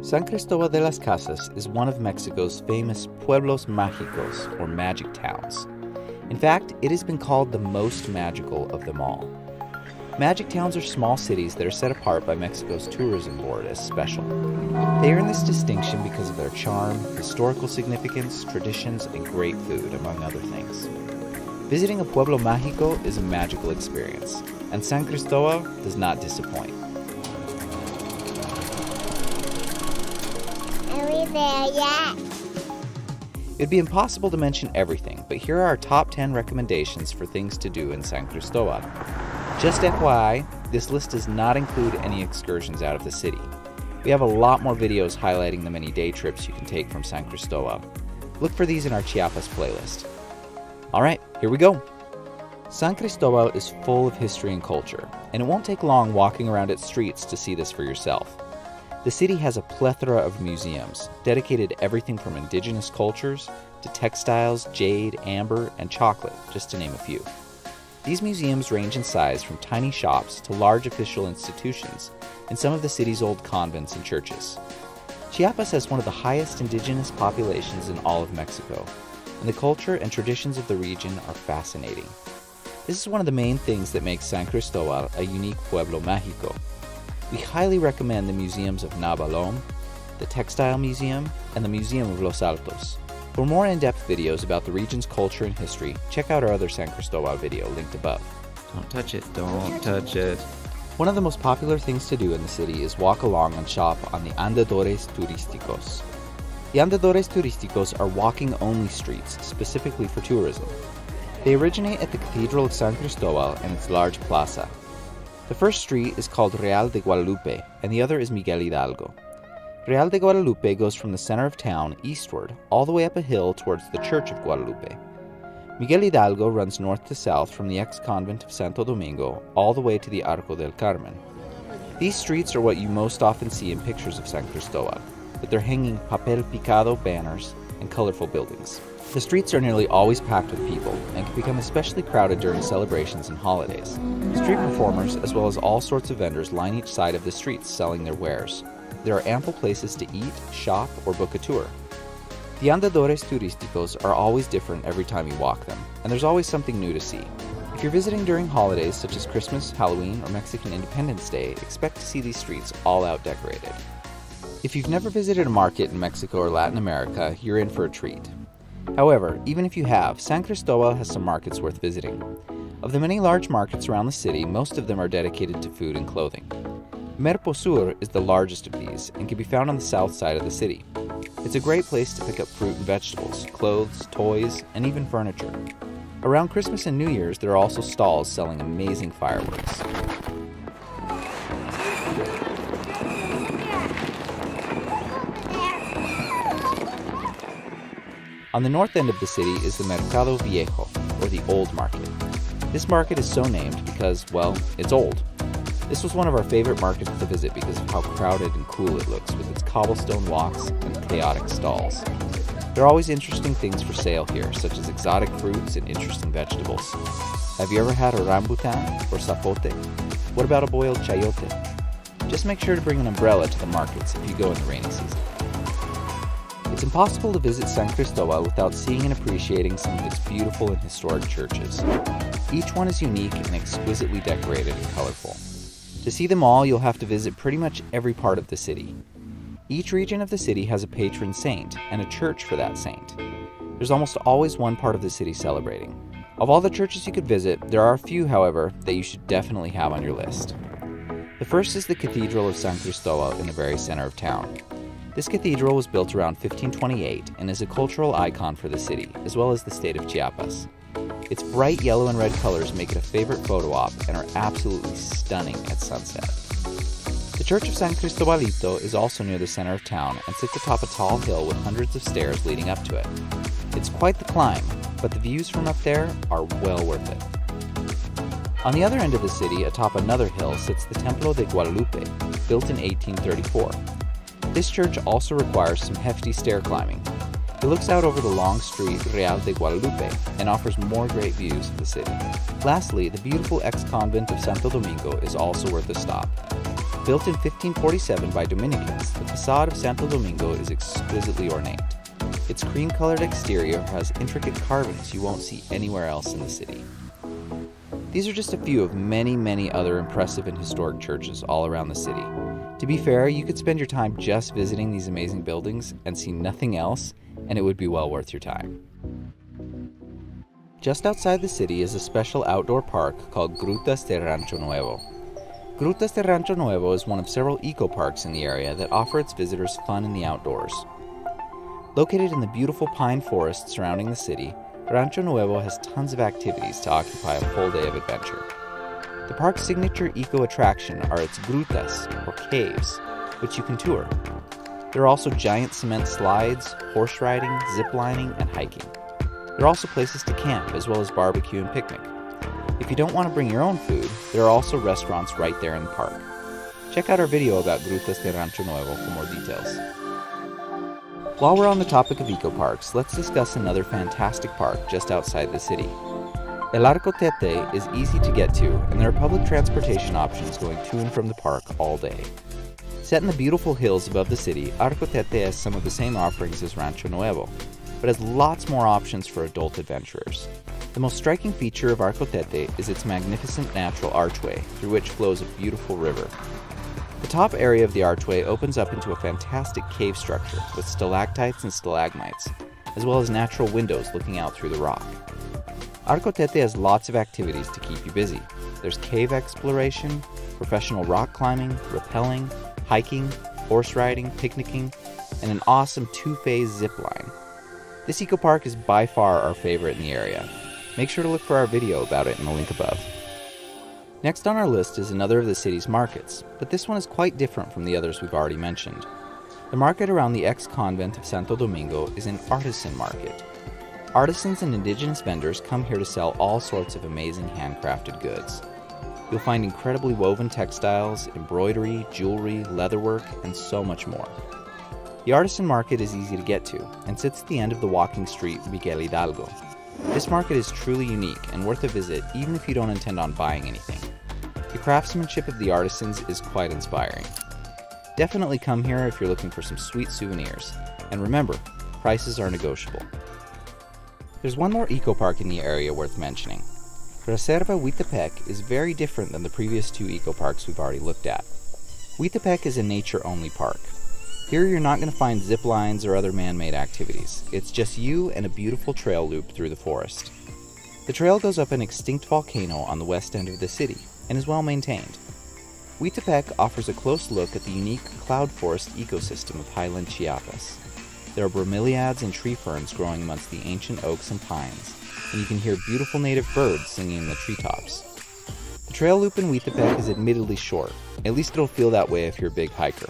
San Cristóbal de las Casas is one of Mexico's famous Pueblos Mágicos, or magic towns. In fact, it has been called the most magical of them all. Magic towns are small cities that are set apart by Mexico's tourism board as special. They earn this distinction because of their charm, historical significance, traditions, and great food, among other things. Visiting a Pueblo Mágico is a magical experience, and San Cristóbal does not disappoint. Are we there yet? It'd be impossible to mention everything, but here are our top 10 recommendations for things to do in San Cristóbal. Just FYI, this list does not include any excursions out of the city. We have a lot more videos highlighting the many day trips you can take from San Cristóbal. Look for these in our Chiapas playlist. Alright, here we go! San Cristóbal is full of history and culture, and it won't take long walking around its streets to see this for yourself. The city has a plethora of museums, dedicated to everything from indigenous cultures to textiles, jade, amber, and chocolate, just to name a few. These museums range in size from tiny shops to large official institutions in some of the city's old convents and churches. Chiapas has one of the highest indigenous populations in all of Mexico, and the culture and traditions of the region are fascinating. This is one of the main things that makes San Cristóbal a unique Pueblo Mágico. We highly recommend the museums of Navalom, the Textile Museum, and the Museum of Los Altos. For more in-depth videos about the region's culture and history, check out our other San Cristóbal video linked above. Don't touch it, don't touch it. One of the most popular things to do in the city is walk along and shop on the Andadores Turísticos. The Andadores Turísticos are walking-only streets specifically for tourism. They originate at the Cathedral of San Cristóbal and its large plaza. The first street is called Real de Guadalupe, and the other is Miguel Hidalgo. Real de Guadalupe goes from the center of town eastward, all the way up a hill towards the Church of Guadalupe. Miguel Hidalgo runs north to south from the ex-convent of Santo Domingo all the way to the Arco del Carmen. These streets are what you most often see in pictures of San Cristóbal, with their hanging papel picado banners and colorful buildings. The streets are nearly always packed with people and can become especially crowded during celebrations and holidays. Street performers, as well as all sorts of vendors, line each side of the streets selling their wares. There are ample places to eat, shop, or book a tour. The Andadores Turísticos are always different every time you walk them, and there's always something new to see. If you're visiting during holidays such as Christmas, Halloween, or Mexican Independence Day, expect to see these streets all out decorated. If you've never visited a market in Mexico or Latin America, you're in for a treat. However, even if you have, San Cristóbal has some markets worth visiting. Of the many large markets around the city, most of them are dedicated to food and clothing. Merpo Sur is the largest of these and can be found on the south side of the city. It's a great place to pick up fruit and vegetables, clothes, toys, and even furniture. Around Christmas and New Year's, there are also stalls selling amazing fireworks. On the north end of the city is the Mercado Viejo, or the Old Market. This market is so named because, well, it's old. This was one of our favorite markets to visit because of how crowded and cool it looks with its cobblestone walks and chaotic stalls. There are always interesting things for sale here, such as exotic fruits and interesting vegetables. Have you ever had a rambutan or zapote? What about a boiled chayote? Just make sure to bring an umbrella to the markets if you go in the rainy season. It's impossible to visit San Cristóbal without seeing and appreciating some of its beautiful and historic churches. Each one is unique and exquisitely decorated and colorful. To see them all, you'll have to visit pretty much every part of the city. Each region of the city has a patron saint and a church for that saint. There's almost always one part of the city celebrating. Of all the churches you could visit, there are a few, however, that you should definitely have on your list. The first is the Cathedral of San Cristóbal in the very center of town. This cathedral was built around 1528 and is a cultural icon for the city, as well as the state of Chiapas. Its bright yellow and red colors make it a favorite photo op and are absolutely stunning at sunset. The Church of San Cristobalito is also near the center of town and sits atop a tall hill with hundreds of stairs leading up to it. It's quite the climb, but the views from up there are well worth it. On the other end of the city, atop another hill, sits the Templo de Guadalupe, built in 1834. This church also requires some hefty stair climbing. It looks out over the long street Real de Guadalupe and offers more great views of the city. Lastly, the beautiful ex-convent of Santo Domingo is also worth a stop. Built in 1547 by Dominicans, the facade of Santo Domingo is exquisitely ornate. Its cream-colored exterior has intricate carvings you won't see anywhere else in the city. These are just a few of many, many other impressive and historic churches all around the city. To be fair, you could spend your time just visiting these amazing buildings and see nothing else, and it would be well worth your time. Just outside the city is a special outdoor park called Grutas de Rancho Nuevo. Grutas de Rancho Nuevo is one of several eco-parks in the area that offer its visitors fun in the outdoors. Located in the beautiful pine forest surrounding the city, Rancho Nuevo has tons of activities to occupy a full day of adventure. The park's signature eco-attraction are its grutas, or caves, which you can tour. There are also giant cement slides, horse riding, zip lining, and hiking. There are also places to camp, as well as barbecue and picnic. If you don't want to bring your own food, there are also restaurants right there in the park. Check out our video about Grutas de Rancho Nuevo for more details. While we're on the topic of eco-parks, let's discuss another fantastic park just outside the city. El Arcotete is easy to get to, and there are public transportation options going to and from the park all day. Set in the beautiful hills above the city, Arcotete has some of the same offerings as Rancho Nuevo, but has lots more options for adult adventurers. The most striking feature of Arcotete is its magnificent natural archway, through which flows a beautiful river. The top area of the archway opens up into a fantastic cave structure with stalactites and stalagmites, as well as natural windows looking out through the rock. Arcotete has lots of activities to keep you busy. There's cave exploration, professional rock climbing, rappelling, hiking, horse riding, picnicking, and an awesome two-phase zip line. This eco-park is by far our favorite in the area. Make sure to look for our video about it in the link above. Next on our list is another of the city's markets, but this one is quite different from the others we've already mentioned. The market around the ex-convent of Santo Domingo is an artisan market. Artisans and indigenous vendors come here to sell all sorts of amazing handcrafted goods. You'll find incredibly woven textiles, embroidery, jewelry, leatherwork, and so much more. The artisan market is easy to get to and sits at the end of the walking street Miguel Hidalgo. This market is truly unique and worth a visit even if you don't intend on buying anything. The craftsmanship of the artisans is quite inspiring. Definitely come here if you're looking for some sweet souvenirs. And remember, prices are negotiable. There's one more eco-park in the area worth mentioning. Reserva Huitepec is very different than the previous two eco-parks we've already looked at. Huitepec is a nature-only park. Here you're not going to find zip lines or other man-made activities. It's just you and a beautiful trail loop through the forest. The trail goes up an extinct volcano on the west end of the city and is well maintained. Huitepec offers a close look at the unique cloud forest ecosystem of highland Chiapas. There are bromeliads and tree ferns growing amongst the ancient oaks and pines, and you can hear beautiful native birds singing in the treetops. The trail loop in Huitepec is admittedly short. At least it'll feel that way if you're a big hiker.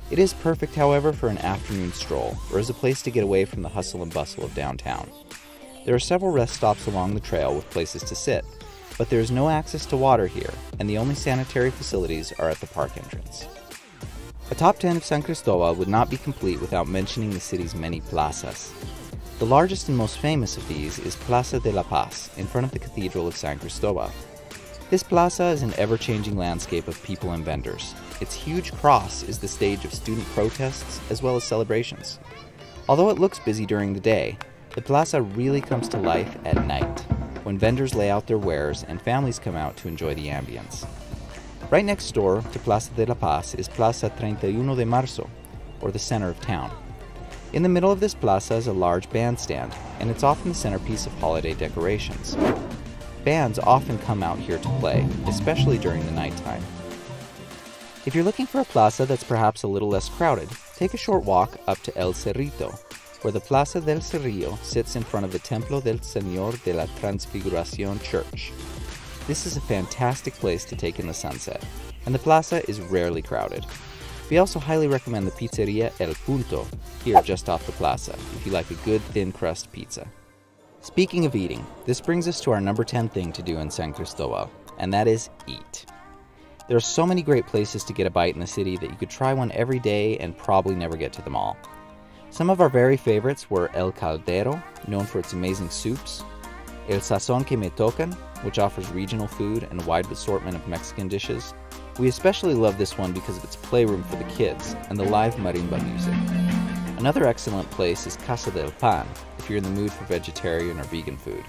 It is perfect, however, for an afternoon stroll, or as a place to get away from the hustle and bustle of downtown. There are several rest stops along the trail with places to sit, but there is no access to water here, and the only sanitary facilities are at the park entrance. A top 10 of San Cristobal would not be complete without mentioning the city's many plazas. The largest and most famous of these is Plaza de la Paz, in front of the Cathedral of San Cristóbal. This plaza is an ever-changing landscape of people and vendors. Its huge cross is the stage of student protests as well as celebrations. Although it looks busy during the day, the plaza really comes to life at night, when vendors lay out their wares and families come out to enjoy the ambience. Right next door to Plaza de la Paz is Plaza 31 de Marzo, or the center of town. In the middle of this plaza is a large bandstand, and it's often the centerpiece of holiday decorations. Bands often come out here to play, especially during the nighttime. If you're looking for a plaza that's perhaps a little less crowded, take a short walk up to El Cerrito, where the Plaza del Cerrillo sits in front of the Templo del Señor de la Transfiguración Church. This is a fantastic place to take in the sunset, and the plaza is rarely crowded. We also highly recommend the pizzeria El Punto, here just off the plaza, if you like a good thin crust pizza. Speaking of eating, this brings us to our number 10 thing to do in San Cristobal, and that is eat. There are so many great places to get a bite in the city that you could try one every day and probably never get to them all. Some of our very favorites were El Caldero, known for its amazing soups, El Sazón que me tocan, which offers regional food and a wide assortment of Mexican dishes, We especially love this one because of its playroom for the kids and the live marimba music. Another excellent place is Casa del Pan, if you're in the mood for vegetarian or vegan food.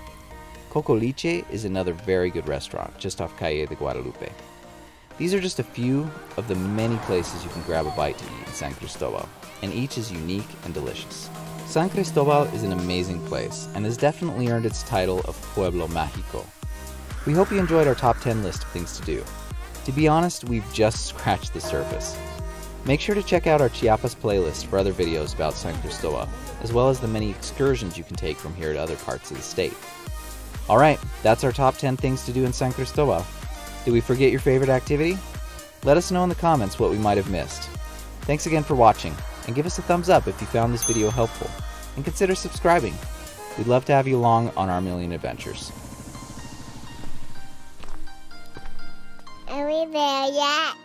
Cocoliche is another very good restaurant, just off Calle de Guadalupe. These are just a few of the many places you can grab a bite to eat in San Cristobal, and each is unique and delicious. San Cristobal is an amazing place, and has definitely earned its title of Pueblo Mágico. We hope you enjoyed our top 10 list of things to do. To be honest, we've just scratched the surface. Make sure to check out our Chiapas playlist for other videos about San Cristobal, as well as the many excursions you can take from here to other parts of the state. Alright, that's our top 10 things to do in San Cristobal. Did we forget your favorite activity? Let us know in the comments what we might have missed. Thanks again for watching, and give us a thumbs up if you found this video helpful, and consider subscribing. We'd love to have you along on our million adventures. Are we there yet?